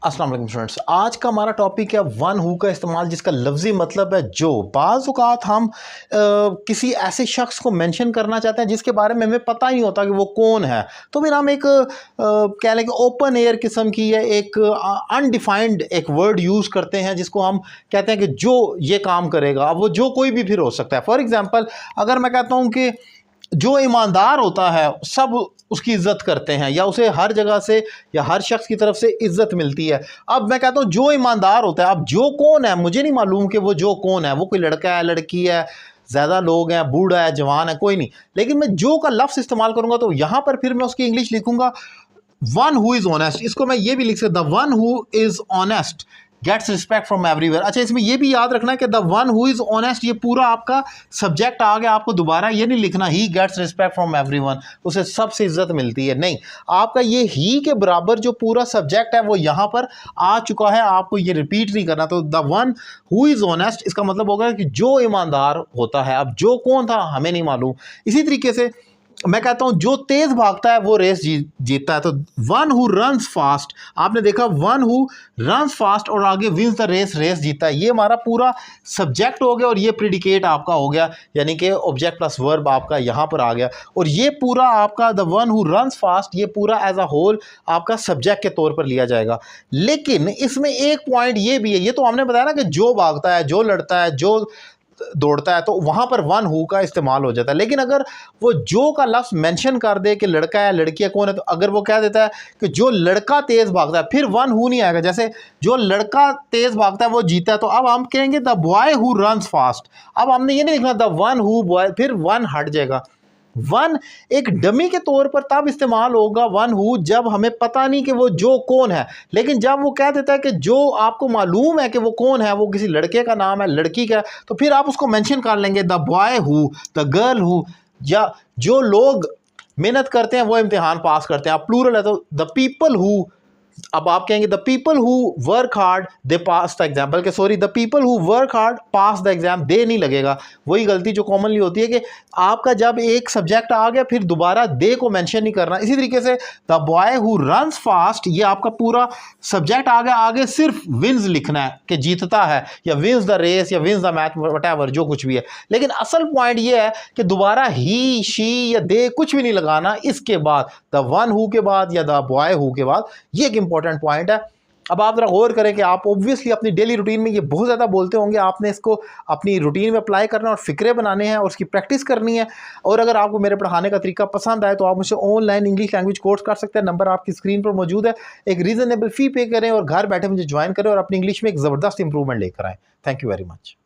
अस्सलाम वालेकुम स्टूडेंट्स। आज का हमारा टॉपिक है वन हु का इस्तेमाल, जिसका लफ्जी मतलब है जो। बाज़ औक़ात हम किसी ऐसे शख्स को मेंशन करना चाहते हैं जिसके बारे में हमें पता ही नहीं होता कि वो कौन है, तो फिर हम एक कह लें कि ओपन एयर किस्म की या एक अनडिफाइंड एक वर्ड यूज़ करते हैं जिसको हम कहते हैं कि जो ये काम करेगा। अब वो जो कोई भी फिर हो सकता है। फॉर एग्ज़ाम्पल, अगर मैं कहता हूँ कि जो ईमानदार होता है सब उसकी इज्जत करते हैं या उसे हर जगह से या हर शख्स की तरफ से इज्जत मिलती है। अब मैं कहता हूँ जो ईमानदार होता है, अब जो कौन है मुझे नहीं मालूम कि वो जो कौन है, वो कोई लड़का है, लड़की है, ज़्यादा लोग हैं, बूढ़ा है, जवान है, कोई नहीं। लेकिन मैं जो का लफ्ज़ इस्तेमाल करूँगा तो यहाँ पर फिर मैं उसकी इंग्लिश लिखूँगा वन हु इज़ ऑनेस्ट। इसको मैं ये भी लिख सकता, the one who is honest gets respect from everywhere. अच्छा, इसमें ये भी याद रखना है कि the one who is honest, ये पूरा आपका सब्जेक्ट आ गया। आपको दोबारा ये नहीं लिखना ही गेट्स रिस्पेक्ट फ्रॉम एवरीवन, उसे सबसे इज्जत मिलती है, नहीं। आपका ये ही के बराबर जो पूरा सब्जेक्ट है वो यहाँ पर आ चुका है, आपको ये रिपीट नहीं करना। तो the one who is honest, इसका मतलब होगा कि जो ईमानदार होता है। अब जो कौन था हमें नहीं मालूम। इसी तरीके से मैं कहता हूं जो तेज भागता है वो रेस जीतता है। तो वन हु रन्स फास्ट, आपने देखा वन हु रन्स फास्ट और आगे विंस द रेस, रेस जीतता है। ये हमारा पूरा सब्जेक्ट हो गया और ये प्रेडिकेट आपका हो गया, यानी कि ऑब्जेक्ट प्लस वर्ब आपका यहां पर आ गया। और ये पूरा आपका the one who runs fast, ये पूरा एज अ होल आपका सब्जेक्ट के तौर पर लिया जाएगा। लेकिन इसमें एक पॉइंट ये भी है, ये तो हमने बताया ना कि जो भागता है, जो लड़ता है, जो दौड़ता है, तो वहां पर वन हु का इस्तेमाल हो जाता है। लेकिन अगर वो जो का लफ्ज मेंशन कर दे कि लड़का है, लड़की है, कौन है, तो अगर वो कह देता है कि जो लड़का तेज भागता है, फिर वन हु नहीं आएगा। जैसे जो लड़का तेज भागता है वो जीता है, तो अब हम कहेंगे the boy who runs fast. अब हमने ये नहीं लिखना द वन हु बॉय, फिर वन हट जाएगा। वन एक डमी के तौर पर तब इस्तेमाल होगा वन हु जब हमें पता नहीं कि वो जो कौन है। लेकिन जब वो कह देता है कि जो आपको मालूम है कि वो कौन है, वो किसी लड़के का नाम है, लड़की का, तो फिर आप उसको मेंशन कर लेंगे the boy who, the girl who. या जो लोग मेहनत करते हैं वो इम्तिहान पास करते हैं, आप प्लूरल है तो द पीपल हु। अब आप कहेंगे the people who work hard they pass the example, के sorry the people who work hard pass the exam, they नहीं लगेगा। वही गलती जो कॉमनली होती है कि आपका जब एक सब्जेक्ट आ गया फिर दोबारा दे को मेंशन नहीं करना। इसी तरीके से the boy who runs fast, ये आपका पूरा सब्जेक्ट आ गया, आगे सिर्फ विंस लिखना है कि जीतता है, या विंस द रेस, या विंस द मैच, व्हाटएवर जो कुछ भी है। लेकिन असल पॉइंट ये है कि दोबारा ही, शी या दे कुछ भी नहीं लगाना इसके बाद, द वन हु के बाद या द बॉय हु के बाद। ये एक इंपॉर्टेंट पॉइंट है। अब आप जरा गौर करें कि आप ऑब्वियसली अपनी डेली रूटीन में ये बहुत ज़्यादा बोलते होंगे, आपने इसको अपनी रूटीन में अप्लाई करना और फिक्रे बनाने हैं और उसकी प्रैक्टिस करनी है। और अगर आपको मेरे पढ़ाने का तरीका पसंद आए तो आप मुझसे ऑनलाइन इंग्लिश लैंग्वेज कोर्स कर सकते हैं। नंबर आपकी स्क्रीन पर मौजूद है। एक रीजनेबल फ़ी पे करें और घर बैठे मुझे ज्वाइन करें और अपनी इंग्लिश में एक ज़बरदस्त इंप्रूवमेंट लेकर आएँ। Thank you very much.